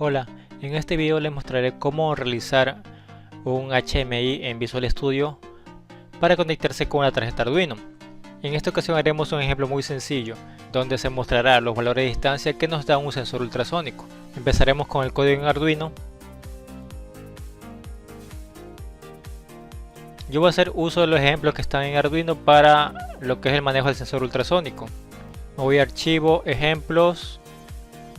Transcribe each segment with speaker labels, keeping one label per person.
Speaker 1: Hola, en este video les mostraré cómo realizar un HMI en Visual Studio para conectarse con una tarjeta Arduino. En esta ocasión haremos un ejemplo muy sencillo, donde se mostrará los valores de distancia que nos da un sensor ultrasónico. Empezaremos con el código en Arduino. Yo voy a hacer uso de los ejemplos que están en Arduino para lo que es el manejo del sensor ultrasónico. Me voy a archivo, ejemplos.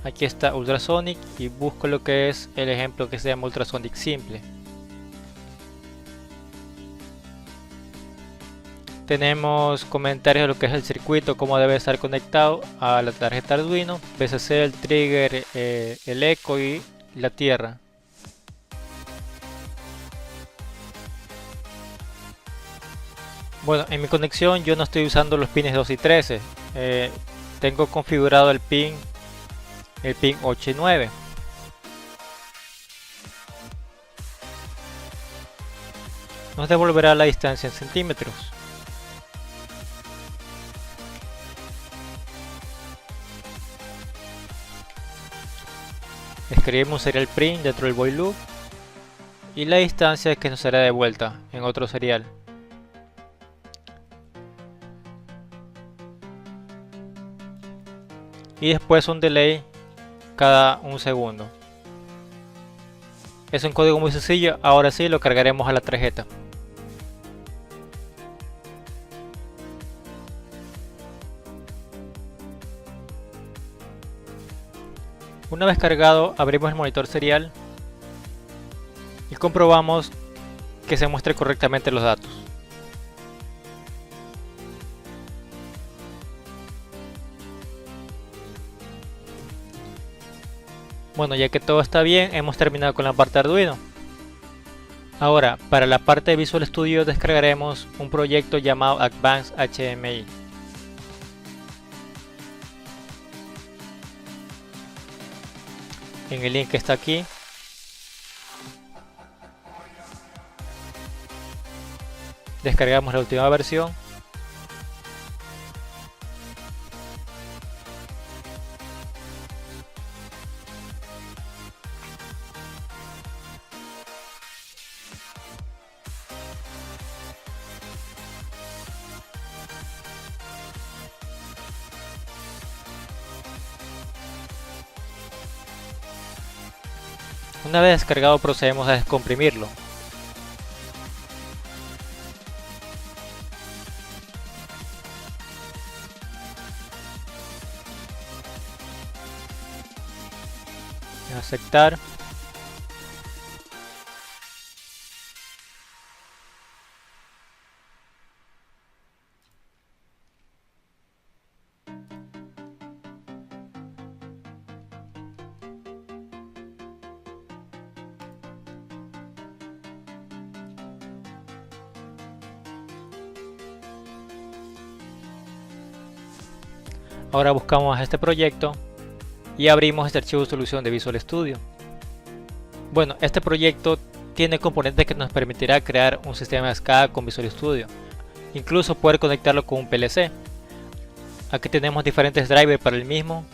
Speaker 1: Aquí está Ultrasonic y busco lo que es el ejemplo que se llama Ultrasonic simple. Tenemos comentarios de lo que es el circuito, cómo debe estar conectado a la tarjeta Arduino, VCC, el trigger, el eco y la tierra. Bueno, en mi conexión yo no estoy usando los pines 2 y 13. Tengo configurado el pin 8 y 9. Nos devolverá la distancia en centímetros. Escribimos un serial print dentro del void loop y la distancia que nos será devuelta en otro serial. Y después un delay cada un segundo. Es un código muy sencillo, ahora sí lo cargaremos a la tarjeta. Una vez cargado, abrimos el monitor serial y comprobamos que se muestre correctamente los datos. Bueno, ya que todo está bien, hemos terminado con la parte Arduino. Ahora, para la parte de Visual Studio descargaremos un proyecto llamado Advanced HMI. En el link que está aquí. Descargamos la última versión. Una vez descargado procedemos a descomprimirlo. Aceptar. Ahora buscamos este proyecto y abrimos este archivo de solución de Visual Studio. Bueno, este proyecto tiene componentes que nos permitirá crear un sistema de SCADA con Visual Studio, incluso poder conectarlo con un PLC. Aquí tenemos diferentes drivers para el mismo,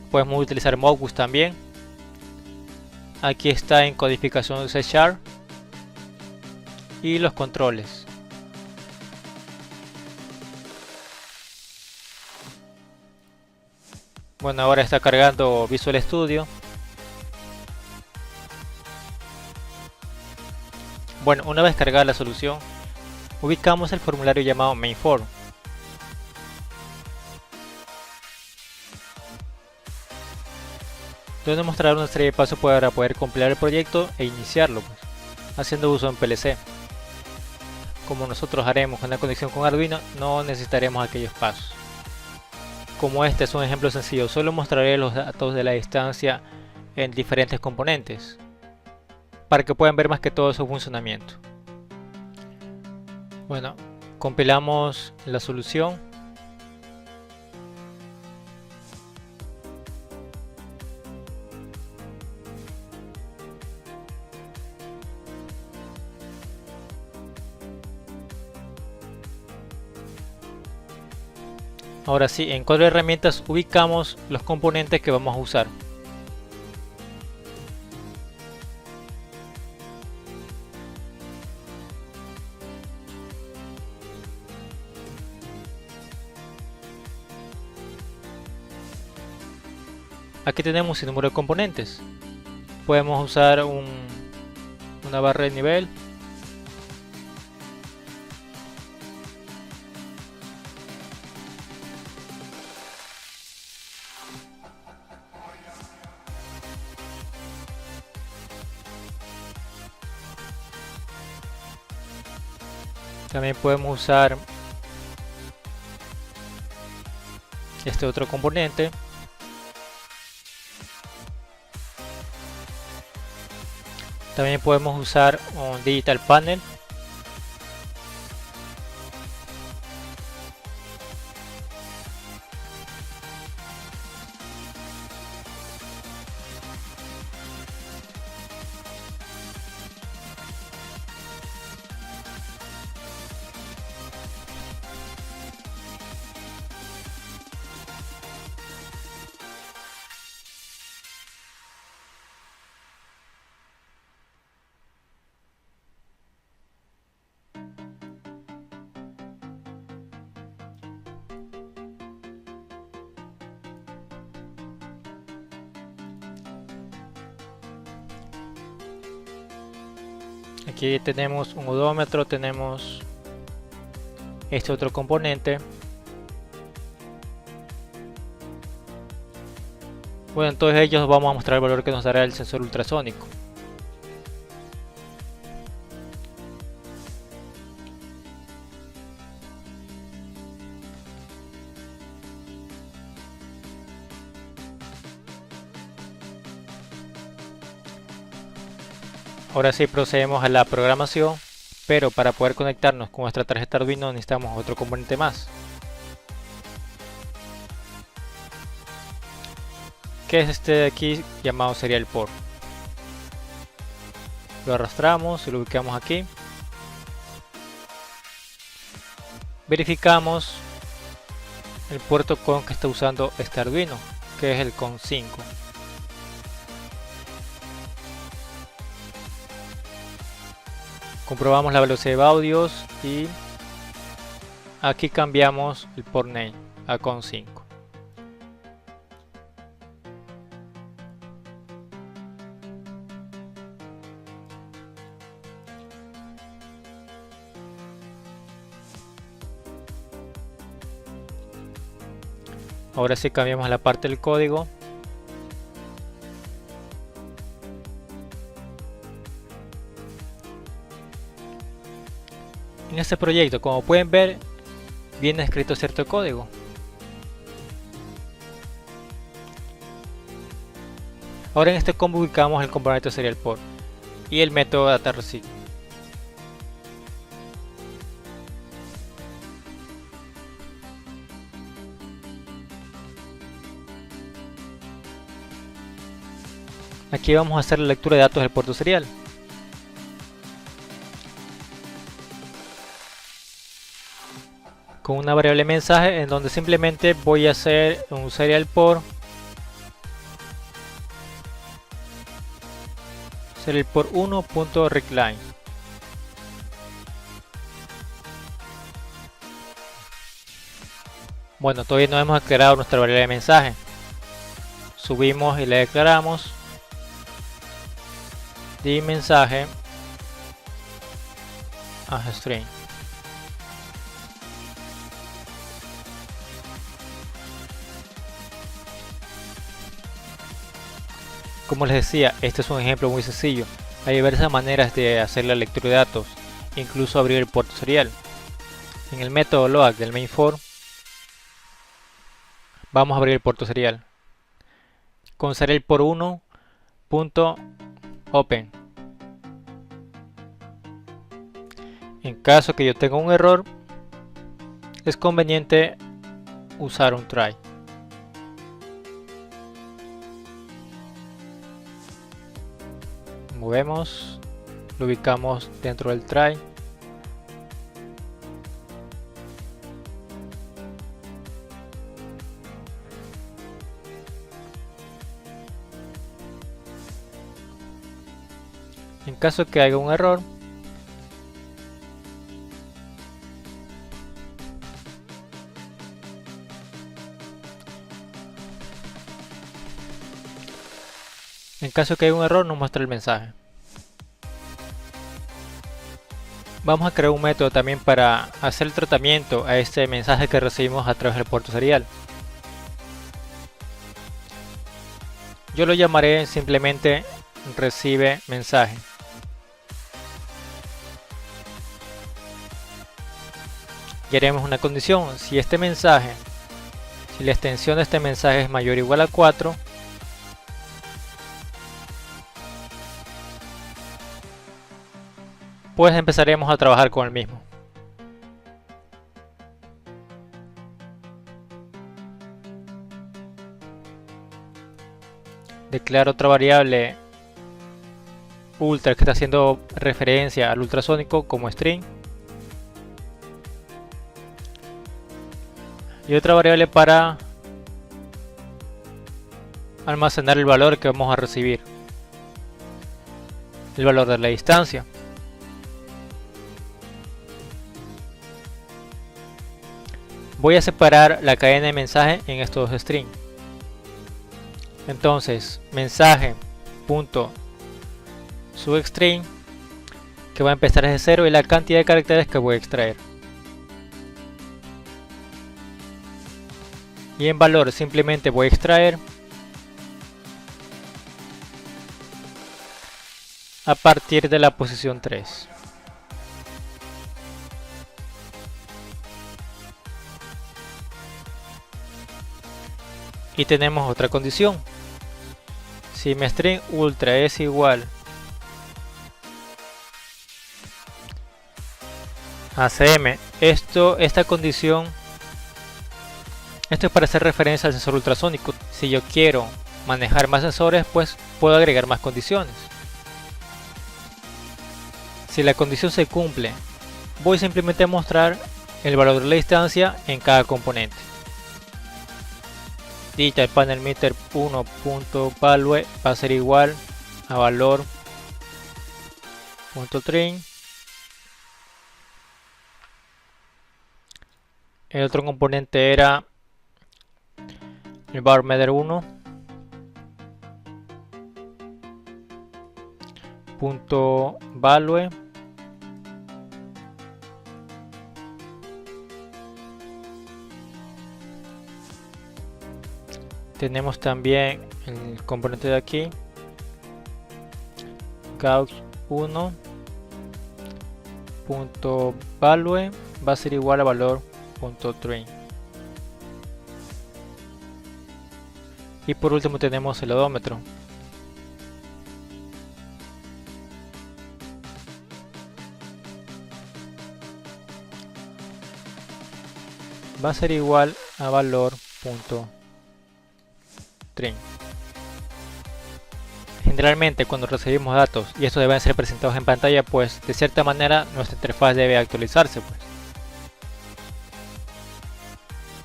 Speaker 1: podemos utilizar Modbus también. Aquí está en codificación C# y los controles. Bueno, ahora está cargando Visual Studio. Bueno, una vez cargada la solución, ubicamos el formulario llamado MainForm. Donde mostrará una serie de pasos para poder compilar el proyecto e iniciarlo, haciendo uso en PLC. Como nosotros haremos una conexión con Arduino, no necesitaremos aquellos pasos. Como este es un ejemplo sencillo, solo mostraré los datos de la distancia en diferentes componentes, para que puedan ver más que todo su funcionamiento. Bueno, compilamos la solución. Ahora sí, en cuadro de herramientas ubicamos los componentes que vamos a usar. Aquí tenemos un sinnúmero de componentes. Podemos usar una barra de nivel. También podemos usar este otro componente. También podemos usar un digital panel. Aquí tenemos un odómetro, tenemos este otro componente. Bueno, en todos ellos vamos a mostrar el valor que nos dará el sensor ultrasónico. Ahora sí procedemos a la programación, pero para poder conectarnos con nuestra tarjeta Arduino necesitamos otro componente más, que es este de aquí llamado serial port. Lo arrastramos y lo ubicamos aquí. Verificamos el puerto con que está usando este Arduino, que es el CON 5. Comprobamos la velocidad de audios y aquí cambiamos el port name a CON 5. Ahora sí cambiamos la parte del código. En este proyecto, como pueden ver, viene escrito cierto código. Ahora en este combo ubicamos el componente serial port y el método data-receive. Aquí vamos a hacer la lectura de datos del puerto serial. Con una variable mensaje en donde simplemente voy a hacer un serial port .readline. Bueno, todavía no hemos declarado nuestra variable de mensaje. Subimos y le declaramos di mensaje a string. Como les decía, este es un ejemplo muy sencillo. Hay diversas maneras de hacer la lectura de datos, incluso abrir el puerto serial. En el método load del main for vamos a abrir el puerto serial con serial port 1.open. En caso que yo tenga un error, es conveniente usar un try. Movemos, lo ubicamos dentro del try. En caso que haya un error, caso que haya un error nos muestra el mensaje. Vamos a crear un método también para hacer el tratamiento a este mensaje que recibimos a través del puerto serial. Yo lo llamaré simplemente recibe mensaje. Y haremos una condición: si este mensaje, si la extensión de este mensaje es mayor o igual a 4, pues empezaremos a trabajar con el mismo. Declaro otra variable ultra que está haciendo referencia al ultrasónico como string. Y otra variable para almacenar el valor que vamos a recibir, el valor de la distancia. Voy a separar la cadena de mensaje en estos dos strings. Entonces, mensaje.substring, que va a empezar desde 0, y la cantidad de caracteres que voy a extraer. Y en valor simplemente voy a extraer a partir de la posición 3. Y tenemos otra condición: si mi string ultra es igual a cm, esta condición, esto es para hacer referencia al sensor ultrasónico. Si yo quiero manejar más sensores, pues puedo agregar más condiciones. Si la condición se cumple, voy simplemente a mostrar el valor de la distancia en cada componente. Digital panel meter 1.value va a ser igual a valor.trim. El otro componente era el valor meter 1.value tenemos también el componente de aquí, couch1.value va a ser igual a valor.trim. Y por último tenemos el odómetro. Va a ser igual a valor.trim. Generalmente cuando recibimos datos y estos deben ser presentados en pantalla, pues de cierta manera nuestra interfaz debe actualizarse, pues.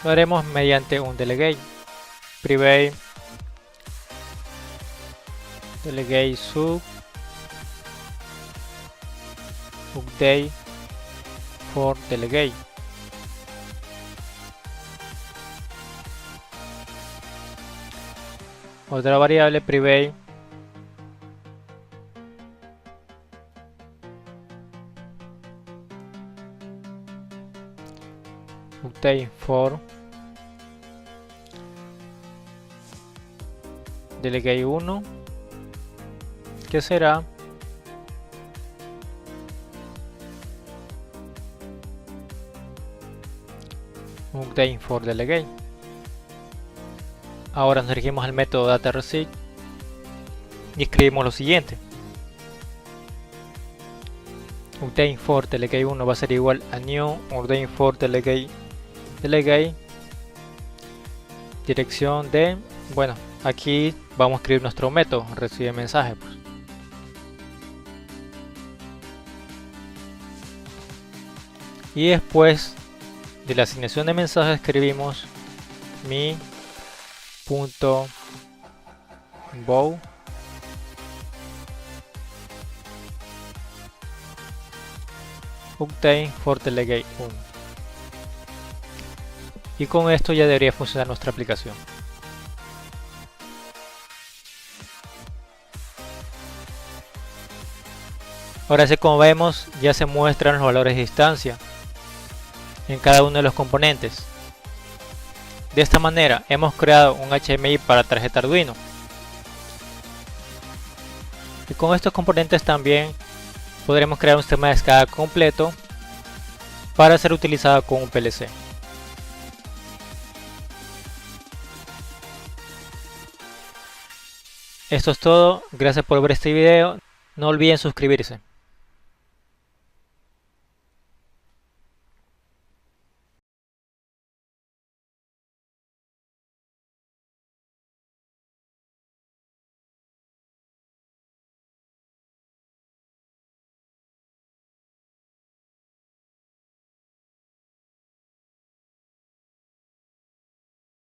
Speaker 1: Lo haremos mediante un delegate private delegate sub update for delegate. Otra variable private update for delegate 1, que será update for delegate. Ahora nos dirigimos al método dataReceive y escribimos lo siguiente: update for delegate 1 va a ser igual a new update for delegate dirección de, bueno, aquí vamos a escribir nuestro método recibe mensaje, pues. Y después de la asignación de mensajes escribimos mi.bow update for delegate 1. Y con esto ya debería funcionar nuestra aplicación. Ahora sí, como vemos, ya se muestran los valores de distancia en cada uno de los componentes. De esta manera hemos creado un HMI para tarjeta Arduino. Y con estos componentes también podremos crear un sistema de escala completo para ser utilizado con un PLC. Esto es todo, gracias por ver este video, no olviden suscribirse.